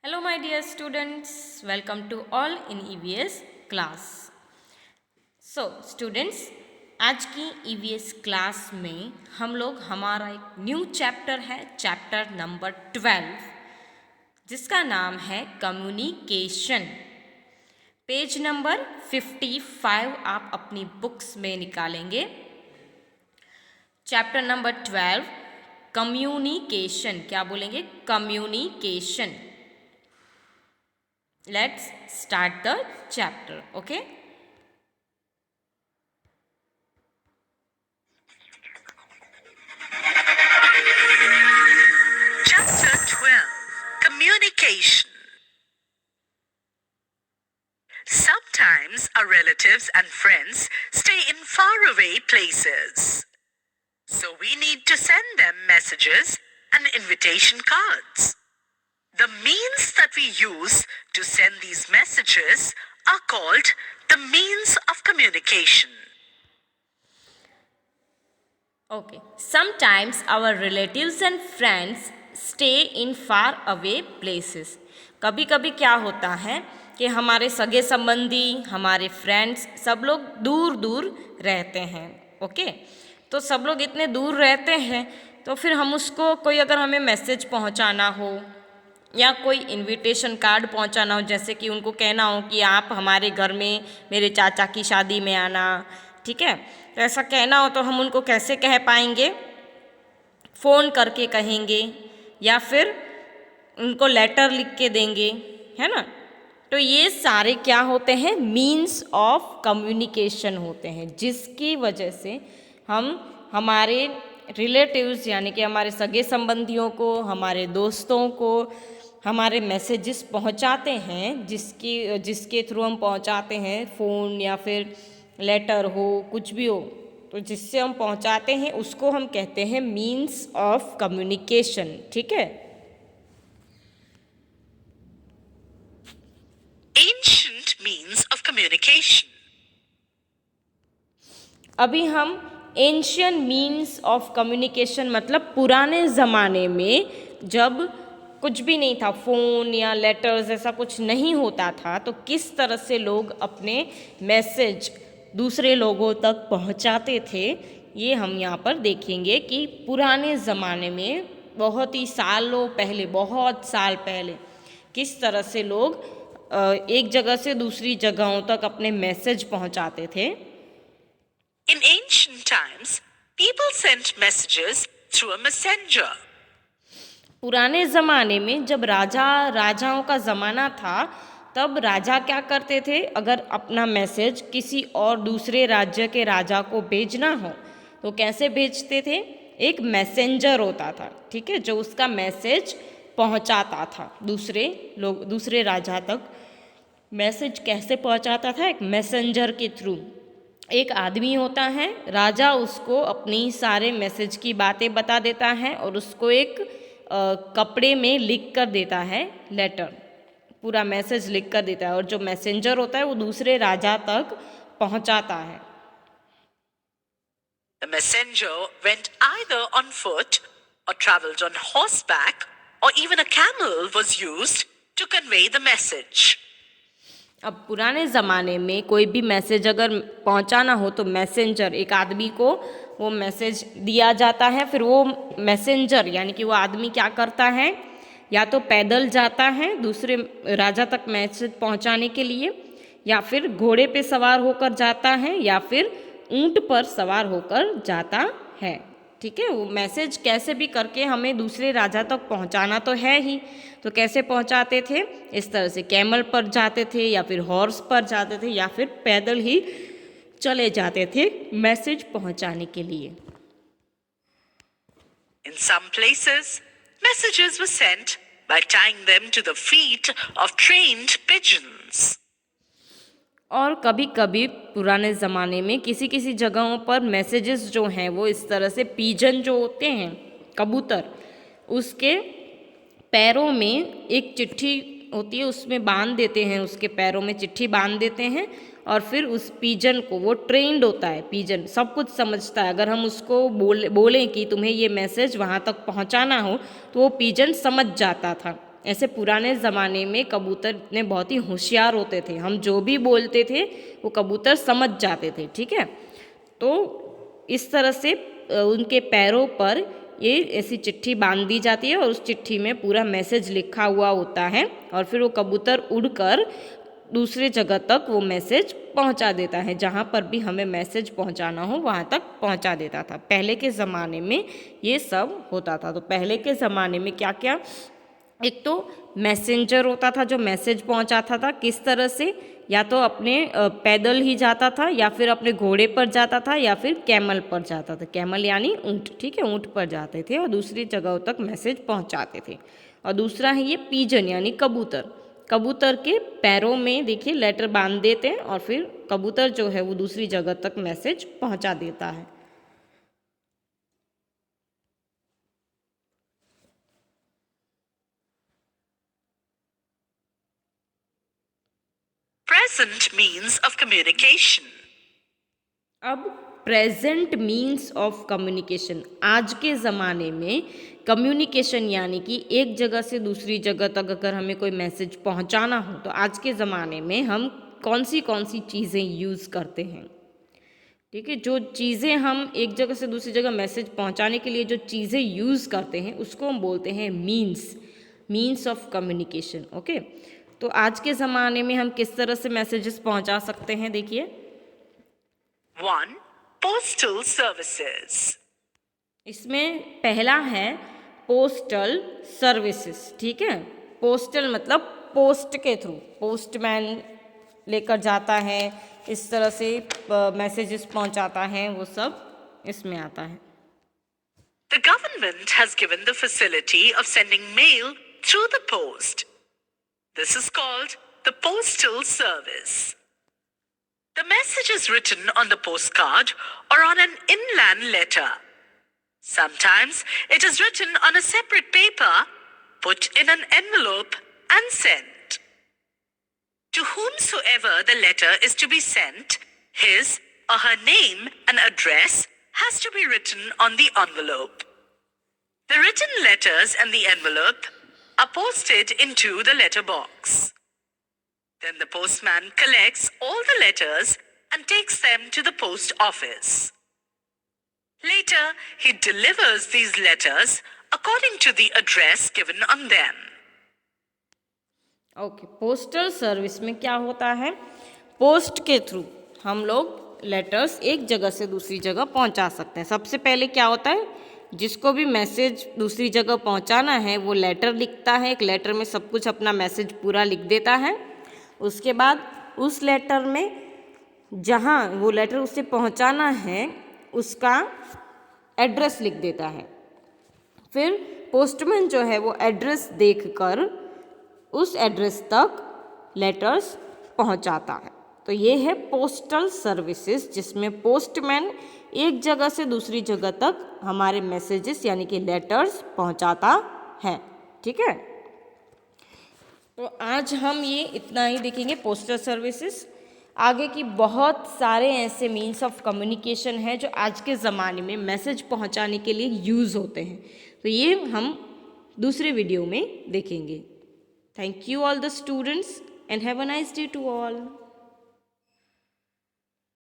Hello my dear students, welcome to all in EVS class. So students, आज की EVS class में हम लोग हमारा एक न्यू चैप्टर है, चैप्टर नंबर 12, जिसका नाम है कम्युनिकेशन। पेज नंबर 55 आप अपनी बुक्स में निकालेंगे। चैप्टर नंबर 12 कम्युनिकेशन, क्या बोलेंगे? Communication. Let's start the chapter, okay? Chapter 12 Communication. Sometimes our relatives and friends stay in faraway places. So we need to send them messages and invitation cards. The means that we use to send these messages are called the means of communication. Okay. Sometimes our relatives and friends stay in far away places. कभी कभी क्या होता है कि हमारे सगे संबंधी, हमारे फ्रेंड्स सब लोग दूर दूर रहते हैं। ओके तो सब लोग इतने दूर रहते हैं तो फिर हम उसको कोई अगर हमें मैसेज पहुंचाना हो या कोई इनविटेशन कार्ड पहुंचाना हो, जैसे कि उनको कहना हो कि आप हमारे घर में मेरे चाचा की शादी में आना, ठीक है, तो ऐसा कहना हो तो हम उनको कैसे कह पाएंगे? फ़ोन करके कहेंगे या फिर उनको लेटर लिख के देंगे, है ना। तो ये सारे क्या होते हैं? मीन्स ऑफ कम्युनिकेशन होते हैं, जिसकी वजह से हम हमारे रिलेटिव्स यानी कि हमारे सगे संबंधियों को, हमारे दोस्तों को हमारे मैसेजेस पहुंचाते हैं, जिसके थ्रू हम पहुंचाते हैं, फ़ोन या फिर लेटर हो, कुछ भी हो, तो जिससे हम पहुंचाते हैं उसको हम कहते हैं मीन्स ऑफ कम्युनिकेशन, ठीक है। Ancient means of communication. अभी हम एंशियन मीन्स ऑफ कम्युनिकेशन मतलब पुराने ज़माने में जब कुछ भी नहीं था, फ़ोन या लेटर्स ऐसा कुछ नहीं होता था, तो किस तरह से लोग अपने मैसेज दूसरे लोगों तक पहुंचाते थे, ये हम यहाँ पर देखेंगे कि पुराने ज़माने में बहुत ही सालों पहले, बहुत साल पहले किस तरह से लोग एक जगह से दूसरी जगहों तक अपने मैसेज पहुंचाते थे। In ancient times, people sent messages through a messenger. पुराने ज़माने में जब राजाओं का ज़माना था, तब राजा क्या करते थे? अगर अपना मैसेज किसी और दूसरे राज्य के राजा को भेजना हो तो कैसे भेजते थे? एक मैसेंजर होता था, ठीक है, जो उसका मैसेज पहुंचाता था दूसरे राजा तक। मैसेज कैसे पहुंचाता था? एक मैसेंजर के थ्रू। एक आदमी होता है, राजा उसको अपनी सारे मैसेज की बातें बता देता है और उसको एक कपड़े में लिख कर देता है, लेटर, पूरा मैसेज लिख कर देता है, और जो मैसेंजर होता है वो दूसरे राजा तक पहुंचाता है। The messenger went either on foot or traveled on horseback, or even a camel was used to convey the message. अब पुराने ज़माने में कोई भी मैसेज अगर पहुंचाना हो तो मैसेंजर, एक आदमी को वो मैसेज दिया जाता है, फिर वो मैसेंजर यानी कि वो आदमी क्या करता है? या तो पैदल जाता है दूसरे राजा तक मैसेज पहुंचाने के लिए, या फिर घोड़े पे सवार होकर जाता है, या फिर ऊंट पर सवार होकर जाता है, ठीक है। वो मैसेज कैसे भी करके हमें दूसरे राजा तक पहुंचाना तो है ही, तो कैसे पहुंचाते थे? इस तरह से कैमल पर जाते थे, या फिर हॉर्स पर जाते थे, या फिर पैदल ही चले जाते थे मैसेज पहुंचाने के लिए। In some places, messages were sent by tying them to the feet of trained pigeons. और कभी कभी पुराने ज़माने में किसी किसी जगहों पर मैसेजेस जो हैं वो इस तरह से पीजन जो होते हैं, कबूतर, उसके पैरों में एक चिट्ठी होती है, उसमें बांध देते हैं, उसके पैरों में चिट्ठी बांध देते हैं, और फिर उस पीजन को, वो ट्रेंड होता है, पीजन सब कुछ समझता है, अगर हम उसको बोलें कि तुम्हें ये मैसेज वहाँ तक पहुँचाना हो तो वो पीजन समझ जाता था, ऐसे पुराने ज़माने में कबूतर इतने बहुत ही होशियार होते थे, हम जो भी बोलते थे वो कबूतर समझ जाते थे, ठीक है। तो इस तरह से उनके पैरों पर ये ऐसी चिट्ठी बांध दी जाती है और उस चिट्ठी में पूरा मैसेज लिखा हुआ होता है और फिर वो कबूतर उड़कर दूसरे जगह तक वो मैसेज पहुंचा देता है, जहाँ पर भी हमें मैसेज पहुंचाना हो वहाँ तक पहुंचा देता था। पहले के ज़माने में ये सब होता था। तो पहले के ज़माने में क्या क्या, एक तो मैसेंजर होता था जो मैसेज पहुंचाता था, किस तरह से, या तो अपने पैदल ही जाता था या फिर अपने घोड़े पर जाता था या फिर कैमल पर जाता था। कैमल यानी ऊँट, ठीक है, ऊँट पर जाते थे और दूसरी जगहों तक मैसेज पहुंचाते थे। और दूसरा है ये पीजन यानी कबूतर। कबूतर के पैरों में देखिए लेटर बांध देते हैं और फिर कबूतर जो है वो दूसरी जगह तक मैसेज पहुंचा देता है। Present means of communication. अब प्रेजेंट मीन्स ऑफ कम्युनिकेशन, आज के ज़माने में कम्युनिकेशन यानी कि एक जगह से दूसरी जगह तक अगर हमें कोई मैसेज पहुंचाना हो तो आज के ज़माने में हम कौन सी चीज़ें यूज़ करते हैं, ठीक है। जो चीज़ें हम एक जगह से दूसरी जगह मैसेज पहुंचाने के लिए जो चीज़ें यूज़ करते हैं उसको हम बोलते हैं मीन्स ऑफ कम्युनिकेशन, ओके। तो आज के ज़माने में हम किस तरह से मैसेजेस पहुंचा सकते हैं, देखिए। 1. Postal services. इसमें पहला है पोस्टल सर्विसेज, ठीक है। पोस्टल मतलब पोस्ट के थ्रू, पोस्टमैन लेकर जाता है, इस तरह से मैसेजेस पहुंचाता है, वो सब इसमें आता है। The government has given the facility of sending mail through the post. This is called the postal service. The message is written on the postcard or on an inland letter. Sometimes it is written on a separate paper, put in an envelope and sent. To whomsoever the letter is to be sent, his or her name and address has to be written on the envelope. The written letters and the envelope are posted into the letter box. Then the postman collects all the letters and takes them to the post office. Later, he delivers these letters according to the address given on them. Okay, postal service में क्या होता है, post के through हम लोग letters एक जगह से दूसरी जगह पहुंचा सकते हैं। सबसे पहले क्या होता है, जिसको भी मैसेज दूसरी जगह पहुंचाना है वो लेटर लिखता है, एक लेटर में सब कुछ अपना मैसेज पूरा लिख देता है। उसके बाद उस लेटर में जहाँ वो लेटर उसे पहुंचाना है उसका एड्रेस लिख देता है। फिर पोस्टमैन जो है वो एड्रेस देखकर उस एड्रेस तक लेटर्स पहुंचाता है। तो ये है पोस्टल सर्विसेज, जिसमें पोस्टमैन एक जगह से दूसरी जगह तक हमारे मैसेजेस यानी कि लेटर्स पहुंचाता है, ठीक है। तो आज हम ये इतना ही देखेंगे पोस्टल सर्विसेज। आगे की बहुत सारे ऐसे मीन्स ऑफ कम्युनिकेशन है जो आज के ज़माने में मैसेज पहुंचाने के लिए यूज़ होते हैं। तो ये हम दूसरे वीडियो में देखेंगे। Thank you all the students and have a nice day to all.